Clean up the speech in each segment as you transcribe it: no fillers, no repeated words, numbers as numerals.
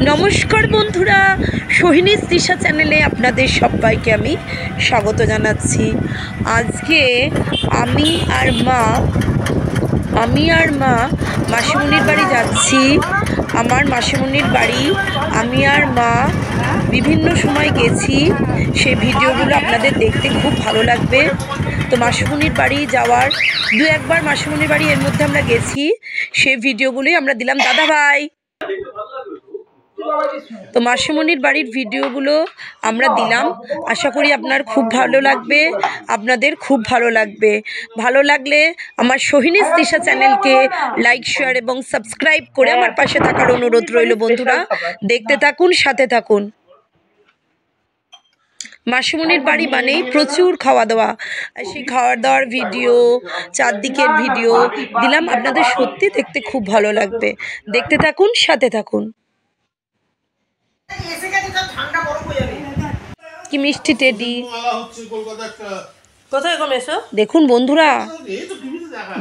নমস্কার বন্ধুরা, সোহিনী তৃষা চ্যানেলে আপনাদের সবাইকে আমি স্বাগত জানাচ্ছি। আজকে আমি আর মা মাসিমণির বাড়ি যাচ্ছি। আমার মাসিমণির বাড়ি আমি আর মা বিভিন্ন সময় গেছি, সেই ভিডিওগুলো আপনাদের দেখতে খুব ভালো লাগবে। তো মাসিমণির বাড়ি যাওয়ার দু একবার মাসিমণির বাড়ি এর মধ্যে আমরা গেছি, সেই ভিডিওগুলোই আমরা দিলাম। দাদা ভাই, তো মাসিমণির বাড়ির ভিডিওগুলো আমরা দিলাম। আশা করি আপনার খুব ভালো লাগবে, আপনাদের খুব ভালো লাগবে। ভালো লাগলে আমার সোহিনী তৃষা চ্যানেলকে লাইক, শেয়ার এবং সাবস্ক্রাইব করে আমার পাশে থাকার অনুরোধ রইল। বন্ধুরা, দেখতে থাকুন, সাথে থাকুন। মাসিমণির বাড়ি মানেই প্রচুর খাওয়া দাওয়া, সেই খাওয়া দাওয়ার ভিডিও, চারদিকের ভিডিও দিলাম। আপনাদের সত্যি দেখতে খুব ভালো লাগবে, দেখতে থাকুন, সাথে থাকুন। কি মিষ্টি টেডি, কোথায় গো মেসো? দেখুন বন্ধুরা,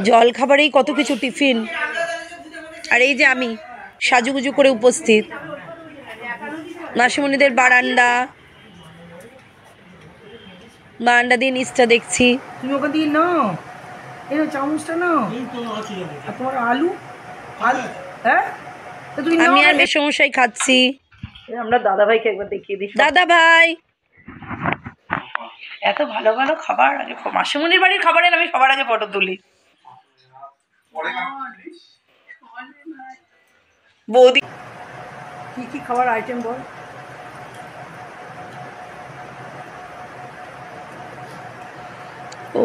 জল খাবারেই কত কিছু টিফিন। আর এই যে আমি সাজুগুজু করে উপস্থিত। মাসিমণিদের বারান্দা দিয়ে নিচটা দেখছি। তুমি ওখান দিয়ে নাও, এই চামচটা নাও। তোমার আলু হ্যাঁ, আমি আর মেসমশাই খাচ্ছি। আমরা দাদা ভাইকে একবার দেখিয়ে দিই। দাদা ভাই, এত ভালো ভালো খাবার। আগে মাসিমণির বাড়ির খাবারের আমি সবার আগে ফটো তুলি। বৌদি, কি কি খাবার আইটেম বল?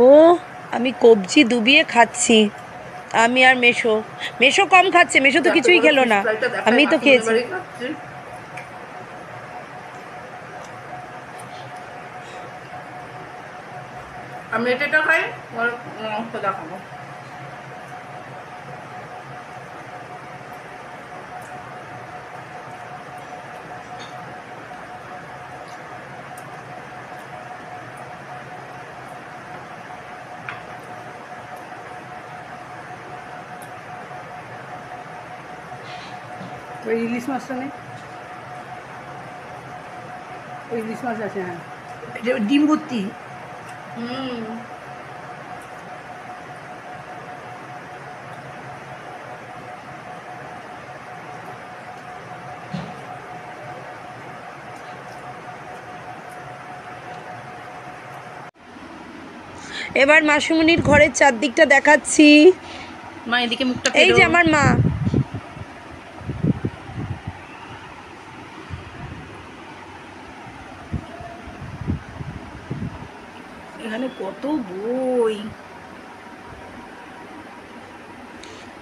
ও, আমি কবজি ডুবিয়ে খাচ্ছি। আমি আর মেশো কম খাচ্ছে, মেশো তো কিছুই খেলো না, আমি তো খেয়েছি। আমি এটা খাই, মাংস দেখাবো। ওই ইলিশ মাছটা নেই, ওই ইলিশ মাছ আছে। হ্যাঁ, এটা ডিম ভর্তি। এবার মাসিমণির ঘরের চারদিকটা দেখাচ্ছি। মা এদিকে মুখটা, এই যে আমার মা। এখানে কত বই।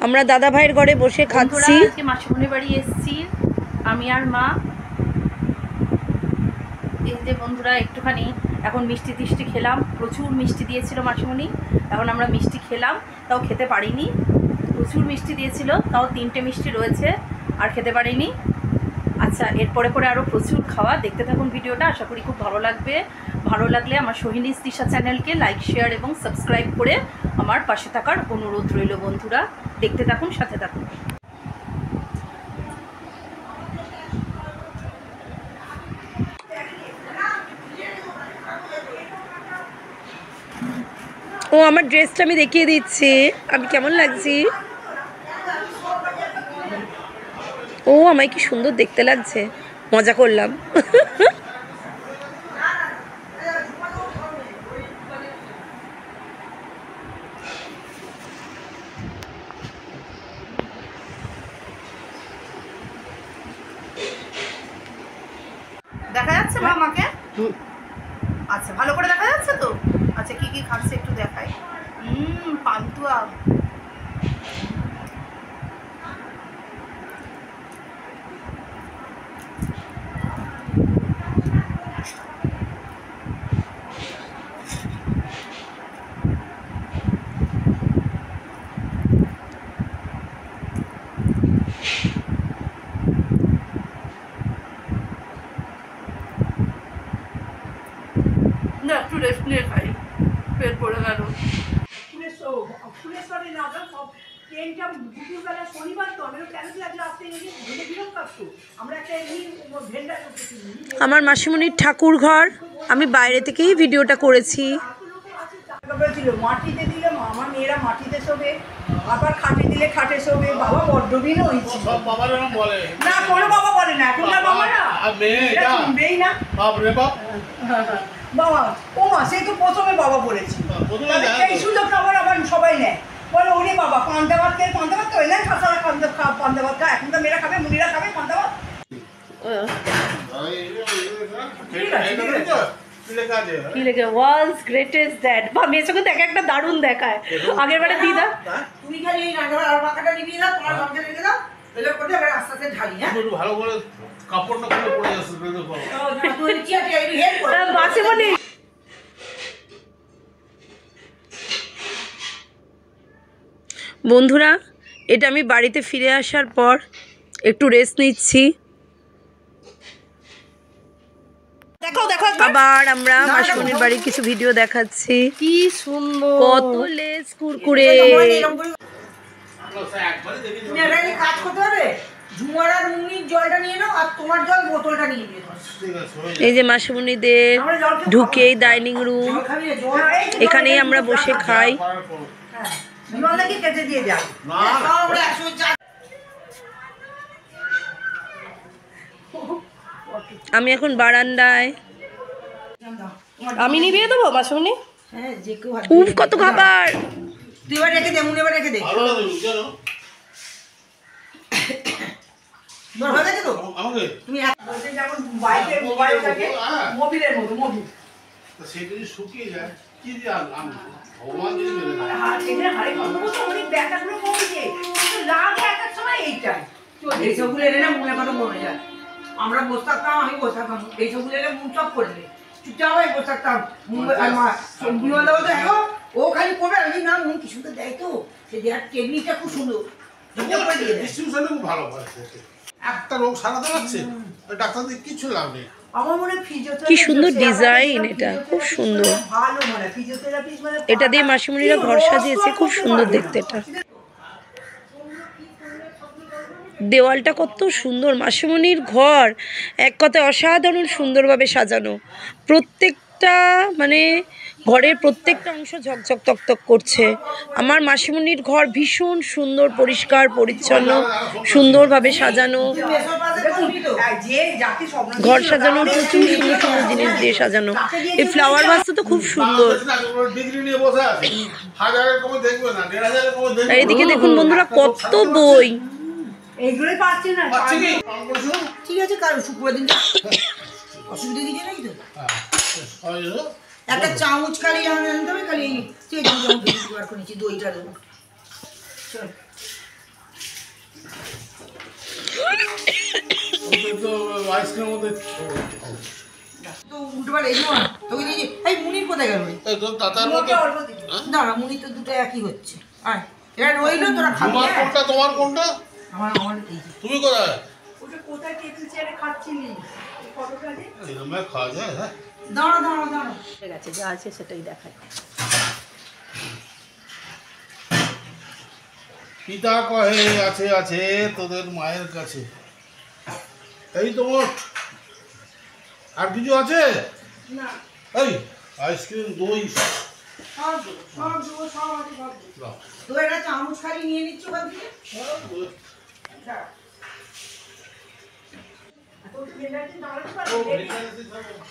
আমরা দাদা ভাইয়ের ঘরে বসে খাচ্ছি। আজকে মাসিমণির বাড়ি এসেছি আমি আর মা। এই যে বন্ধুরা, একটুখানি এখন মিষ্টি টিষ্টি খেলাম। প্রচুর মিষ্টি দিয়েছিল মাসিমণি, এখন আমরা মিষ্টি খেলাম, তাও খেতে পারিনি। প্রচুর মিষ্টি দিয়েছিল, তাও 3টে মিষ্টি রয়েছে, আর খেতে পারিনি। আচ্ছা, এরপরে পরে আরও প্রচুর খাওয়া। দেখতে থাকুন ভিডিওটা, আশা করি খুব ভালো লাগবে। ভালো লাগলে আমার সোহিনী তৃষা চ্যানেলকে লাইক, শেয়ার এবং সাবস্ক্রাইব করে আমার পাশে থাকার অনুরোধ রইল। বন্ধুরা, দেখতে থাকুন, সাথে থাকুন। ও, আমার ড্রেসটা আমি দেখিয়ে দিচ্ছি, আমি কেমন লাগছি। ও, আমায় কি সুন্দর দেখতে লাগছে, মজা করলাম। দেখা যাচ্ছে মা আমাকে? আচ্ছা, ভালো করে দেখা যাচ্ছে তো? আচ্ছা, কি কি খাচ্ছে একটু দেখাই। পান্তুয়া। না, একটু রেস্ট নিয়ে খাই, পেট পড়ে গেল। ফুলেশ্বরী না, সব ট্রেনটা দুপুরবেলা শনিবার তো আমরা কেন কি আজকে আসতে গেছি ভেবে বিরক্ত আসতো আমরা একটা এমনি ভেন্ডার করতেছি আমার মাসিমণির ঠাকুর ঘর আমি বাইরে থেকেই ভিডিওটা করেছি। ছিল মাটিতে দিলে আমার মেয়েরা মাটিতে শোবে, আবার খাটে দিলে খাটে শোবে। বাবা বড্ড বিন হয়েছে, সব বাবার এরকম বলে না কোনো বাবা বলে না এখনকার বাবা না, আর মেয়ে এটা শুনবেই না। বাপ রে বাপ, বাবা ও মা সেই তো প্রথমে বাবা বলেছি, প্রথমে তাহলে জানো তো। এই সুযোগটা আবার সবাই নেয়, বলে ওরে বাবা পান্তা ভাত খেয়ে পান্তা ভাত তো এলেন খাসারা পান্তা ভাত খা, এখন তো মেয়েরা খাবে মুনিরা খাবে পান্তা ভাত। কি লেগে ওয়ার্ল্ডস গ্রেটেস্ট ড্যাড বা মেয়ের সঙ্গে দেখা একটা দারুণ দেখায় আগের বারে দিদা তুমি খালি এই রান্না আর পাকাটা নিয়ে দাও, তোমার লঙ্কা রেখে দাও, এলে করে এবার আস্তে আস্তে ঢালি। হ্যাঁ একটু ভালো করে কাপড়টা খুলে পড়ে যাচ্ছে দেখো। তুই চিয়াটি এই হেড কর বাসে বলে বন্ধুরা, এটা আমি বাড়িতে ফিরে আসার পর একটু রেস্ট নিচ্ছি। দেখো দেখো আবার আমরা মাসিমণির বাড়ির কিছু ভিডিও দেখাচ্ছি। কি সুন্দর কত লেস কুরকুরে। তুমি এটা নিয়ে কাজ করতে হবে, ঝুমার আর মুনির জলটা নিয়ে নাও আর তোমার জল বোতলটা নিয়ে নিও। এই যে মাসিমণিদের ঢুকেই ডাইনিং রুম, জল খাবি না জল এখানেই আমরা বসে খাই। হ্যাঁ জল নাকি কেটে দিয়ে যাও না আমরা 104 আমি এখন বারান্দায়। আমি নিভিয়ে দেবো বাসুনি হ্যাঁ যে কেউ হাত উফ কত খাবার। তুই এবার রেখে দে, মুনি এবার রেখে দে। ভালো লাগে জানো তোর হয়ে গেছে তো আমাকে তুমি বলতে যেমন বাইকের মোবাইল থাকে মোবিলের মতো মোবিল সেটা যদি শুকিয়ে যায় কি দিয়ে ভগবান যদি মেরে দেয়। হাত এখানে হাড়ে কত বছর অনেক ব্যাটাগুলো কমেছে, কিন্তু লাগে একটা সময় এইটাই এইসবগুলো এলে না মনে কত মনে যায়। আমরা বসে থাকতাম, আমি বসে থাকতাম, এইসবগুলো এলে মুখ চপ করবে চুপচাপ আমি বসে থাকতাম। মুম্বাই আর মা বিমানটা বলতো দেখো ও খালি করবে, আমি না মন কি সুন্দর দেয় তো, সে দেওয়ার টেকনিকটা খুব সুন্দর করে দিয়ে দেয়। ডিস্ট্রিবিউশনে খুব ভালো হয়। একটা লোক সারাতে পারছে ওই ডাক্তারদের কিছু লাভ নেই। আমার মনে হয় ফিজিওথেরাপি কি সুন্দর ডিজাইন, এটা খুব সুন্দর। ভালো মানে ফিজিওথেরাপি মানে এটা দিয়ে মাসিমণিরা ঘর সাজিয়েছে, খুব সুন্দর দেখতে। এটা দেওয়ালটা কত সুন্দর। মাসিমণির ঘর এক কথায় অসাধারণ সুন্দরভাবে সাজানো। প্রত্যেকটা মানে ঘরের প্রত্যেকটা অংশ ঝকঝক তকতক করছে। আমার মাসিমণির ঘর ভীষণ সুন্দর, পরিষ্কার পরিচ্ছন্ন, সুন্দরভাবে সাজানো। ঘর সাজানো প্রচুর সুন্দর সুন্দর জিনিস দিয়ে সাজানো। এই ফ্লাওয়ার ভাসটা তো খুব সুন্দর। ডিগ্রি নিয়ে বসে আছে, 1000-এর কমে দেখবে না, 1500-এর কমে দেখবে। আর এদিকে দেখুন বন্ধুরা কত বই। এইগুলোই পাচ্ছি না। পাচ্ছে কি কাম করছো? ঠিক আছে কারণ শুক্রবার দিন অসুবিধা কিছু নেই তো। হয় না? একটা চামচ খালি আনতে হবে, খালি সেই বার করে নিচ্ছি, দইটা দেবো। চল ওটা তো আইসক্রিমের মধ্যে তো উল্টোবার এই না তোকে দিয়েছি। এই মুনির কোথায় গেল? একদম তাতার মতো। না না মুনি তো দুটো একই হচ্ছে। আয় এরা রইলো, তোরা খাবি। তোমার কোনটা তোমার কোনটা? আমার আমার এই যে তুমি কোথায়? ওটা কোথায় টেবিল চেয়ারে খাচ্ছিলি কতটা যে এরকম খাওয়া যায়? হ্যাঁ দাঁড়া দাঁড়া দাঁড়া ঠিক আছে যা আছে সেটাই দেখায় পিতা কহে আছে আছে তোদের মায়ের কাছে। এই তো মোট আর কিছু আছে? না এই আইসক্রিম দই সব দেবো, সব দেবো, সব আছে, সব দেবো। দাও। তো এটা চামচ খালি নিয়ে নিচ্ছ ওখান থেকে। দাঁড়া। তোর তো ভেন্ডারটি দাঁড়াতে পারবে?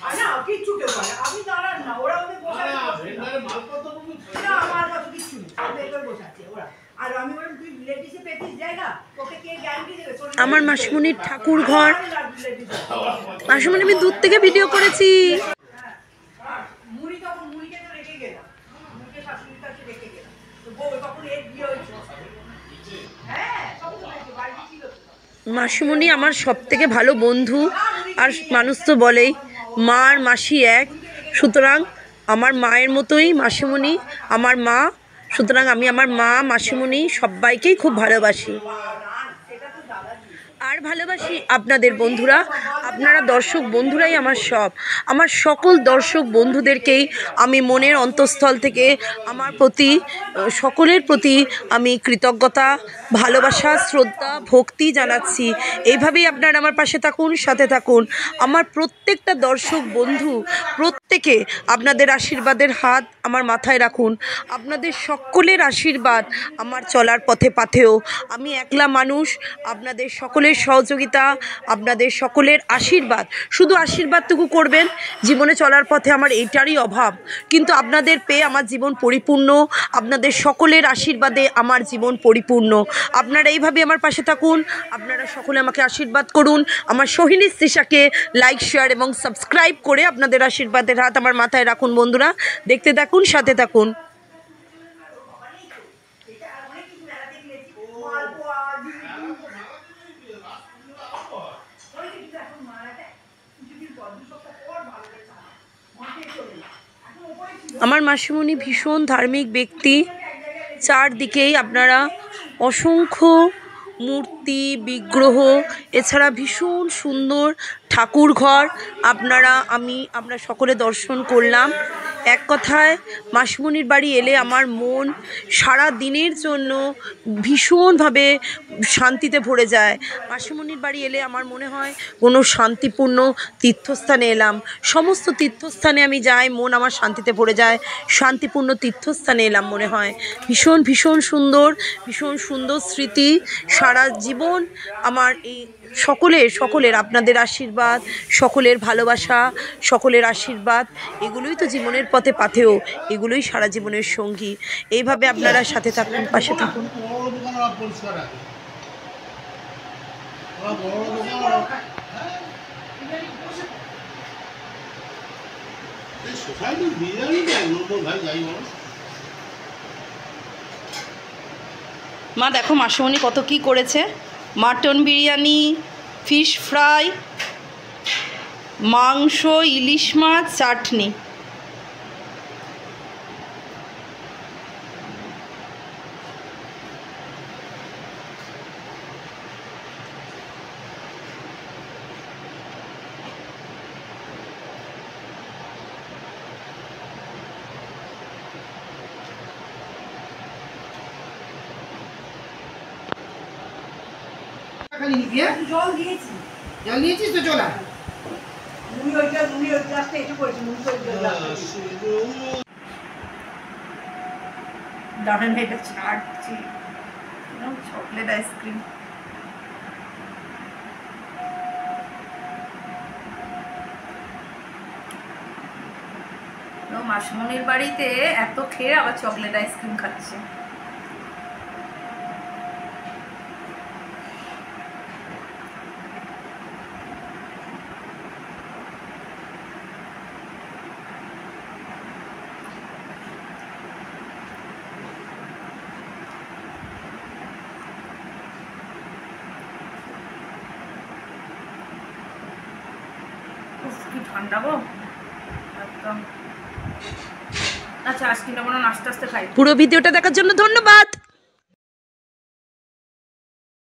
আর না, কিচ্ছু কেউ পারে না। আপনি দাঁড়ান না, ওরা ওদের বসে আছে, বসে না। না, আমার কাছে কিচ্ছু নেই। সব ভেতরে বসে আছে ওরা। আর আমি বললাম, তুই লেডিসে পেতিস জায়গা? তোকে কে গ্যারান্টি দেবে? তোর আমার মাসিমণির ঠাকুর ঘর। লেডিস মাসিমণি আমি দূর থেকে ভিডিও করেছি। মুড়ি তখন মুড়িকে তো রেখে গেলাম, মুড়িকে শাশুড়ির কাছে রেখে গেলাম। তো বউ তখন এর বিয়ে হয়েছিল। হ্যাঁ সব তো হয়েছে, বাড়িতে ছিল তো। মাসিমণি আমার সব থেকে ভালো বন্ধু। আর মানুষ তো বলেই মা আর মাসি এক, সুতরাং আমার মায়ের মতোই মাসিমণি আমার মা। সুতরাং আমি আমার মা মাসিমণি সবাইকেই খুব ভালোবাসি। আর ভালোবাসি আপনাদের বন্ধুরা। আপনারা দর্শক বন্ধুরাই আমার সব। আমার সকল দর্শক বন্ধুদেরকেই আমি মনের অন্তঃস্থল থেকে আমার প্রতি সকলের প্রতি আমি কৃতজ্ঞতা, ভালোবাসা, শ্রদ্ধা, ভক্তি জানাচ্ছি। এইভাবেই আপনারা আমার পাশে থাকুন, সাথে থাকুন। আমার প্রত্যেকটা দর্শক বন্ধু প্রত্যেকে আপনাদের আশীর্বাদের হাত আমার মাথায় রাখুন। আপনাদের সকলের আশীর্বাদ আমার চলার পথে পাথেও। আমি একলা মানুষ, আপনাদের সকলের সহযোগিতা, আপনাদের সকলের আশীর্বাদ, শুধু আশীর্বাদটুকু করবেন। জীবনে চলার পথে আমার এইটারই অভাব, কিন্তু আপনাদের পেয়ে আমার জীবন পরিপূর্ণ। আপনাদের সকলের আশীর্বাদে আমার জীবন পরিপূর্ণ। আপনারা এইভাবে আমার পাশে থাকুন, আপনারা সকলে আমাকে আশীর্বাদ করুন। আমার সোহিনী তৃষাকে লাইক, শেয়ার এবং সাবস্ক্রাইব করে আপনাদের আশীর্বাদের হাত আমার মাথায় রাখুন। বন্ধুরা দেখতে থাকুন, সাথে থাকুন। আমার মাসিমণি ভীষণ ধার্মিক ব্যক্তি। চারদিকেই আপনারা অসংখ্য মূর্তি, বিগ্রহ, এছাড়া ভীষণ সুন্দর ঠাকুর ঘর আমরা সকলে দর্শন করলাম। এক কথায় মাসিমণির বাড়ি এলে আমার মন সারা দিনের জন্য ভীষণভাবে শান্তিতে ভরে যায়। মাসিমণির বাড়ি এলে আমার মনে হয় কোনো শান্তিপূর্ণ তীর্থস্থানে এলাম। সমস্ত তীর্থস্থানে আমি যাই, মন আমার শান্তিতে ভরে যায়। শান্তিপূর্ণ তীর্থস্থানে এলাম মনে হয়। ভীষণ ভীষণ সুন্দর স্মৃতি। সারা জীবন আমার এই সকলের আপনাদের আশীর্বাদ, সকলের ভালোবাসা, সকলের আশীর্বাদ, এগুলোই তো জীবনের পথে পাথেও, এগুলোই সারা জীবনের সঙ্গী। এইভাবে আপনারা সাথে থাকুন, পাশে থাকুন। মা দেখো মাসিমণি কত কি করেছে। মাটন বিরিয়ানি, ফিশ ফ্রাই, মাংস, ইলিশ মাছ, চাটনি। জল দিয়েছিস তো চলা দারুণ এটা ছাড়ছি চকলেট আইসক্রিম। মাসিমণির বাড়িতে এত খেয়ে আবার চকলেট আইসক্রিম খাচ্ছে। কি ঠান্ডা গো একদম। আচ্ছা আজকে আমরা আস্তে আস্তে খাই। পুরো ভিডিওটা দেখার জন্য ধন্যবাদ।